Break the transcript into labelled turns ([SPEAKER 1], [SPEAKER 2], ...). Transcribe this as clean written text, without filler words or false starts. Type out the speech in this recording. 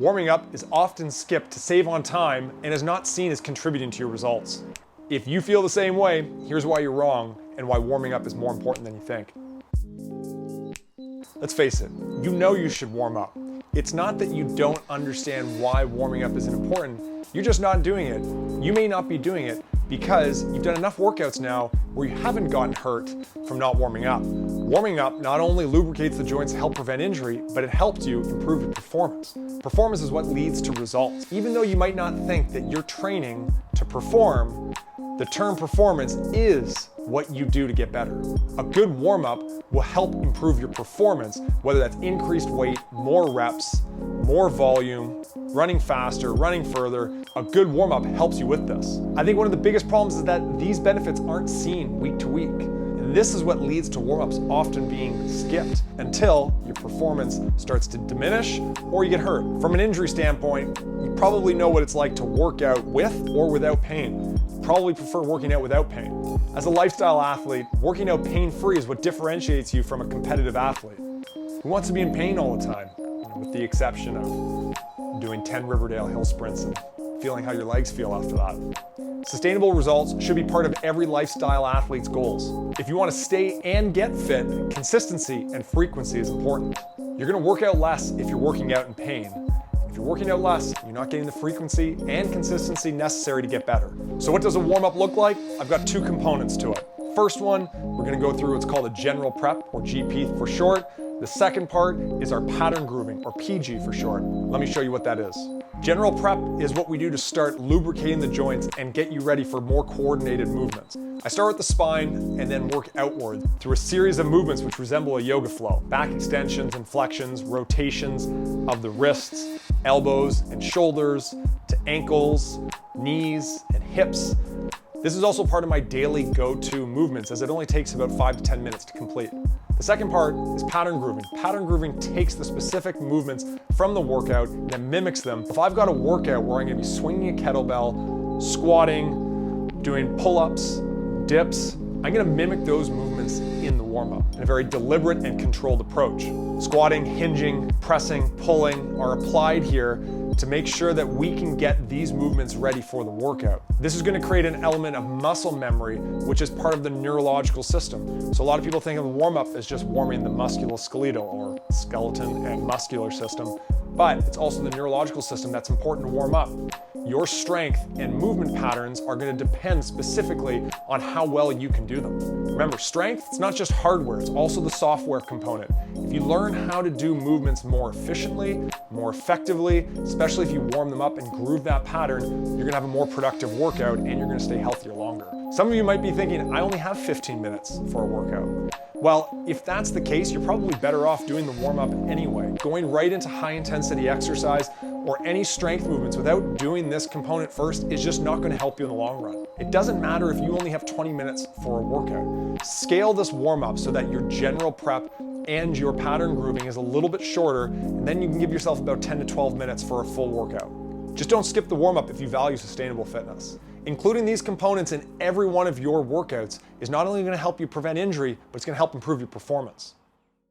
[SPEAKER 1] Warming up is often skipped to save on time and is not seen as contributing to your results. If you feel the same way, here's why you're wrong and why warming up is more important than you think. Let's face it, you know you should warm up. It's not that you don't understand why warming up isn't important, you're just not doing it. You may not be doing it because you've done enough workouts now where you haven't gotten hurt from not warming up. Warming up not only lubricates the joints to help prevent injury, but it helps you improve your performance. Performance is what leads to results. Even though you might not think that you're training to perform, the term performance is what you do to get better. A good warm-up will help improve your performance, whether that's increased weight, more reps, more volume, running faster, running further. A good warm-up helps you with this. I think one of the biggest problems is that these benefits aren't seen week to week. And this is what leads to warm-ups often being skipped until your performance starts to diminish or you get hurt. From an injury standpoint, you probably know what it's like to work out with or without pain. You probably prefer working out without pain. As a lifestyle athlete, working out pain-free is what differentiates you from a competitive athlete. Who wants to be in pain all the time? With the exception of doing 10 Riverdale hill sprints and feeling how your legs feel after that. Sustainable results should be part of every lifestyle athlete's goals. If you want to stay and get fit, consistency and frequency is important. You're going to work out less if you're working out in pain. If you're working out less, you're not getting the frequency and consistency necessary to get better. So what does a warm-up look like? I've got two components to it. First one, we're going to go through what's called a general prep, or GP for short. The second part is our pattern grooving, or PG for short. Let me show you what that is. General prep is what we do to start lubricating the joints and get you ready for more coordinated movements. I start with the spine and then work outward through a series of movements which resemble a yoga flow. Back extensions and flexions, rotations of the wrists, elbows and shoulders, to ankles, knees, and hips. This is also part of my daily go-to movements, as it only takes about 5 to 10 minutes to complete. The second part is pattern grooving. Pattern grooving takes the specific movements from the workout and then mimics them. If I've got a workout where I'm going to be swinging a kettlebell, squatting, doing pull-ups, dips, I'm going to mimic those movements in the warm-up in a very deliberate and controlled approach. Squatting, hinging, pressing, pulling are applied here to make sure that we can get these movements ready for the workout. This is going to create an element of muscle memory, which is part of the neurological system. So a lot of people think of the warm-up as just warming the musculoskeletal, or skeleton and muscular system, but it's also the neurological system that's important to warm up. Your strength and movement patterns are going to depend specifically on how well you can do them. Remember, strength, it's not just hardware, it's also the software component. If you learn how to do movements more efficiently, more effectively, especially if you warm them up and groove that pattern, you're going to have a more productive workout and you're going to stay healthier longer. Some of you might be thinking, I only have 15 minutes for a workout. Well, if that's the case, you're probably better off doing the warm-up anyway. Going right into high-intensity exercise or any strength movements without doing this component first is just not going to help you in the long run. It doesn't matter if you only have 20 minutes for a workout. Scale this warm-up so that your general prep and your pattern grooving is a little bit shorter, and then you can give yourself about 10 to 12 minutes for a full workout. Just don't skip the warm-up if you value sustainable fitness. Including these components in every one of your workouts is not only going to help you prevent injury, but it's going to help improve your performance.